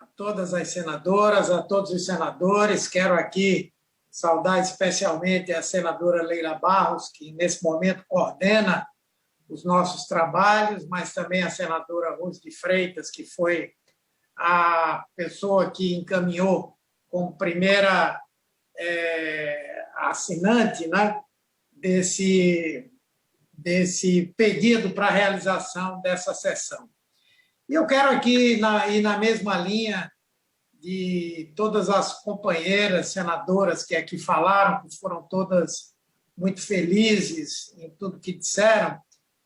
A todas as senadoras, a todos os senadores. Quero aqui saudar especialmente a senadora Leila Barros, que nesse momento coordena os nossos trabalhos, mas também a senadora Rose de Freitas, que foi a pessoa que encaminhou como primeira assinante, né, desse pedido para a realização dessa sessão. E eu quero aqui ir na mesma linha de todas as companheiras senadoras que aqui falaram, que foram todas muito felizes em tudo que disseram,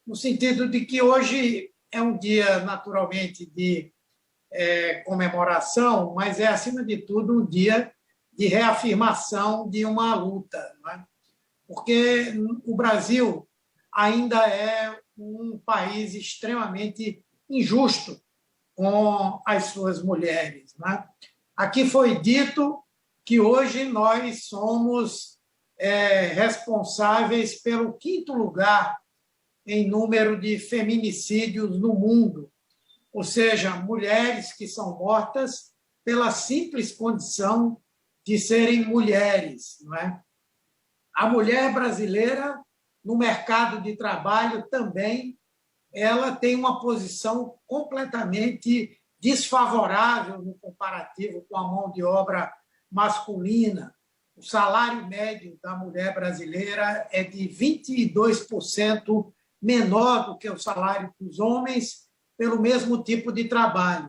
no sentido de que hoje é um dia, naturalmente, de comemoração, mas é, acima de tudo, um dia de reafirmação de uma luta, né? Porque o Brasil ainda é um país extremamente injusto com as suas mulheres, né? Aqui foi dito que hoje nós somos responsáveis pelo 5º lugar em número de feminicídios no mundo, ou seja, mulheres que são mortas pela simples condição de serem mulheres, não é? A mulher brasileira, no mercado de trabalho, também ela tem uma posição completamente desfavorável no comparativo com a mão de obra masculina. O salário médio da mulher brasileira é de 22% menor do que o salário dos homens pelo mesmo tipo de trabalho.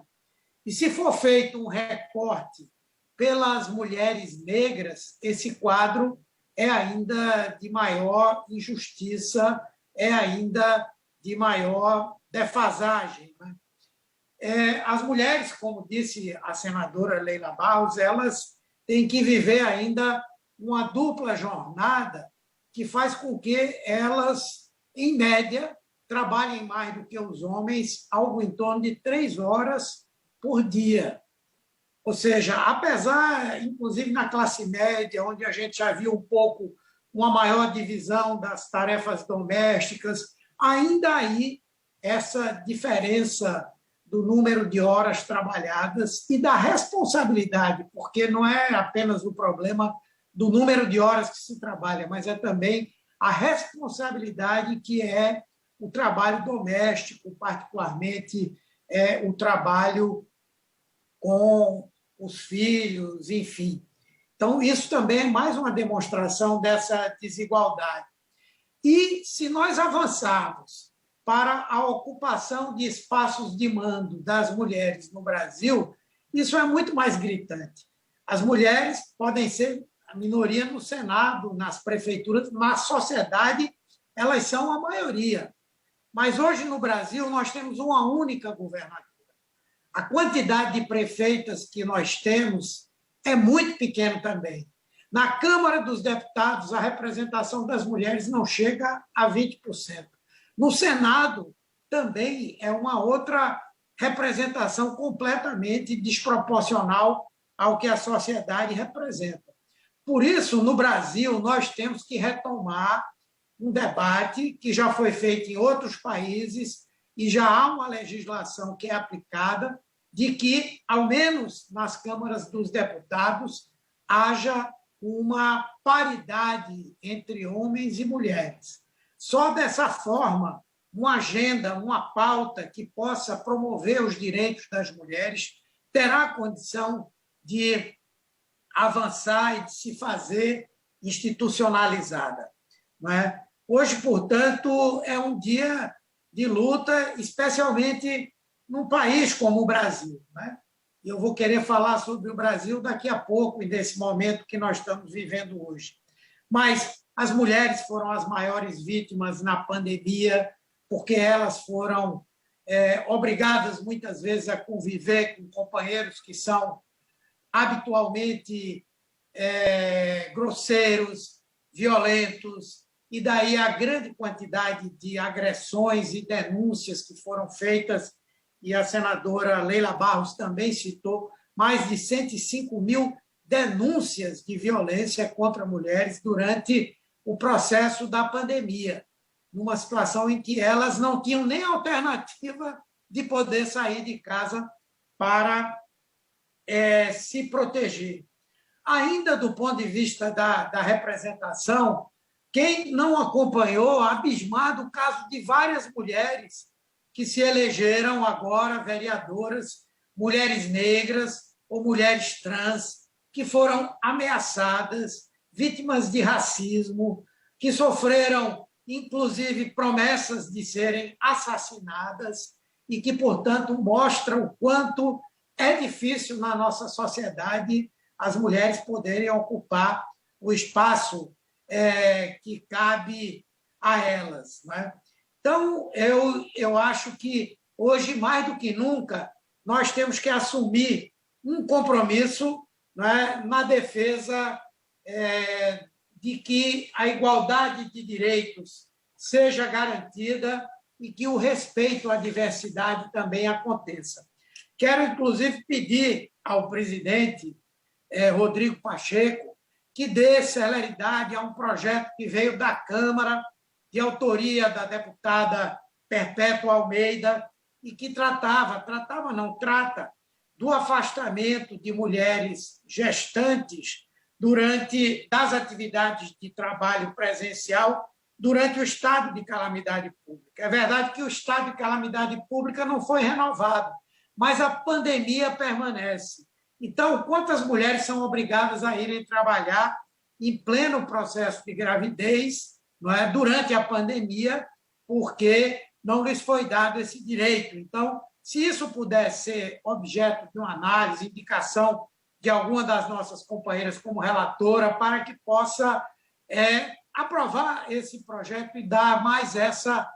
E se for feito um recorte pelas mulheres negras, esse quadro é ainda de maior injustiça, é ainda de maior defasagem, né? As mulheres, como disse a senadora Leila Barros, elas têm que viver ainda uma dupla jornada que faz com que elas, em média, trabalhem mais do que os homens, algo em torno de 3 horas por dia. Ou seja, apesar, inclusive na classe média, onde a gente já viu um pouco uma maior divisão das tarefas domésticas, ainda aí essa diferença do número de horas trabalhadas e da responsabilidade, porque não é apenas o problema do número de horas que se trabalha, mas é também a responsabilidade que é o trabalho doméstico, particularmente o trabalho com os filhos, enfim. Então, isso também é mais uma demonstração dessa desigualdade. E se nós avançarmos para a ocupação de espaços de mando das mulheres no Brasil, isso é muito mais gritante. As mulheres podem ser a minoria no Senado, nas prefeituras, na sociedade, elas são a maioria. Mas hoje, no Brasil, nós temos uma única governadora. A quantidade de prefeitas que nós temos é muito pequena também. Na Câmara dos Deputados, a representação das mulheres não chega a 20%. No Senado, também é uma outra representação completamente desproporcional ao que a sociedade representa. Por isso, no Brasil, nós temos que retomar um debate que já foi feito em outros países e já há uma legislação que é aplicada de que, ao menos nas câmaras dos deputados, haja uma paridade entre homens e mulheres. Só dessa forma, uma agenda, uma pauta que possa promover os direitos das mulheres terá condição de avançar e de se fazer institucionalizada, não é? Hoje, portanto, é um dia de luta, especialmente num país como o Brasil, né? Eu vou querer falar sobre o Brasil daqui a pouco, e nesse momento que nós estamos vivendo hoje. Mas as mulheres foram as maiores vítimas na pandemia, porque elas foram obrigadas, muitas vezes, a conviver com companheiros que são habitualmente grosseiros, violentos, e daí a grande quantidade de agressões e denúncias que foram feitas, e a senadora Leila Barros também citou, mais de 105 mil denúncias de violência contra mulheres durante o processo da pandemia, numa situação em que elas não tinham nem alternativa de poder sair de casa para se proteger. Ainda do ponto de vista da representação, quem não acompanhou, abismado o caso de várias mulheres que se elegeram agora vereadoras, mulheres negras ou mulheres trans, que foram ameaçadas, vítimas de racismo, que sofreram, inclusive, promessas de serem assassinadas e que, portanto, mostram o quanto é difícil na nossa sociedade as mulheres poderem ocupar o espaço que cabe a elas. Né? Então, eu acho que hoje, mais do que nunca, nós temos que assumir um compromisso, né, na defesa de que a igualdade de direitos seja garantida e que o respeito à diversidade também aconteça. Quero, inclusive, pedir ao presidente Rodrigo Pacheco que dê celeridade a um projeto que veio da Câmara, de autoria da deputada Perpétua Almeida, e que trata do afastamento de mulheres gestantes das atividades de trabalho presencial durante o estado de calamidade pública. É verdade que o estado de calamidade pública não foi renovado, mas a pandemia permanece. Então, quantas mulheres são obrigadas a irem trabalhar em pleno processo de gravidez, não é, durante a pandemia, porque não lhes foi dado esse direito? Então, se isso puder ser objeto de uma análise, indicação de alguma das nossas companheiras como relatora, para que possa aprovar esse projeto e dar mais essa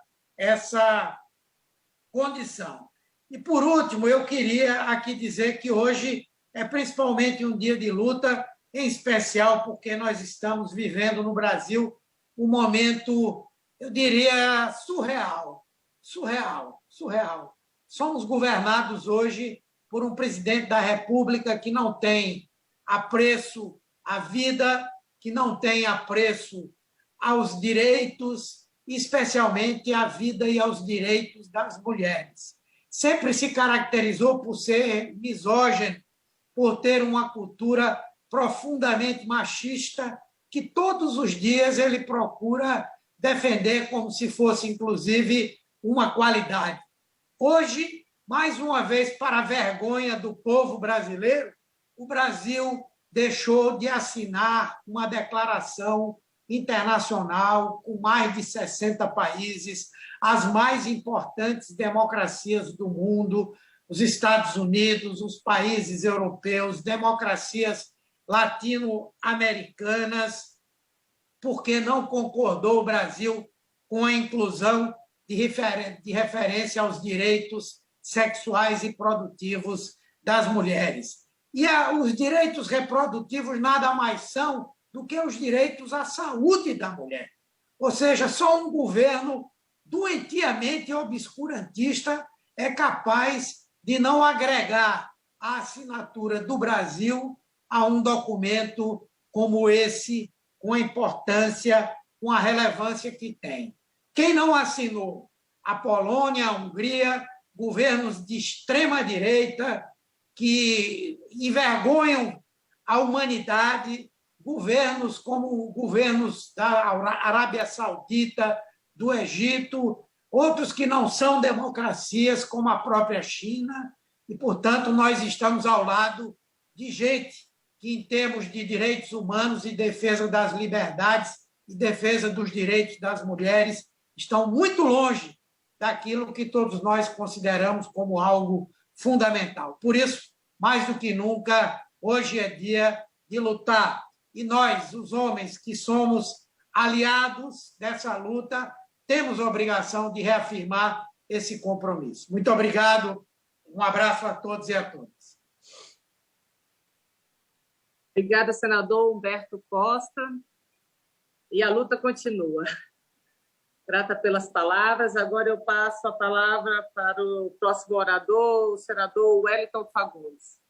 condição. E, por último, eu queria aqui dizer que hoje é principalmente um dia de luta, em especial porque nós estamos vivendo no Brasil um momento, eu diria, surreal. Somos governados hoje por um presidente da República que não tem apreço à vida, que não tem apreço aos direitos, especialmente à vida e aos direitos das mulheres. Sempre se caracterizou por ser misógino, por ter uma cultura profundamente machista, que todos os dias ele procura defender como se fosse, inclusive, uma qualidade. Hoje, mais uma vez, para a vergonha do povo brasileiro, o Brasil deixou de assinar uma declaração internacional com mais de 60 países, as mais importantes democracias do mundo, os Estados Unidos, os países europeus, democracias latino-americanas, porque não concordou o Brasil com a inclusão de referência aos direitos sexuais e produtivos das mulheres. E os direitos reprodutivos nada mais são do que os direitos à saúde da mulher. Ou seja, só um governo doentiamente obscurantista é capaz de não agregar a assinatura do Brasil a um documento como esse, com a importância, com a relevância que tem. Quem não assinou? A Polônia, a Hungria, governos de extrema-direita que envergonham a humanidade, governos como governos da Arábia Saudita, do Egito, outros que não são democracias, como a própria China, e, portanto, nós estamos ao lado de gente que, em termos de direitos humanos e defesa das liberdades e defesa dos direitos das mulheres, estão muito longe daquilo que todos nós consideramos como algo fundamental. Por isso, mais do que nunca, hoje é dia de lutar. E nós, os homens que somos aliados dessa luta, temos a obrigação de reafirmar esse compromisso. Muito obrigado, um abraço a todos e a todas. Obrigada, senador Humberto Costa. E a luta continua. Grata pelas palavras. Agora eu passo a palavra para o próximo orador, o senador Wellington Fagundes.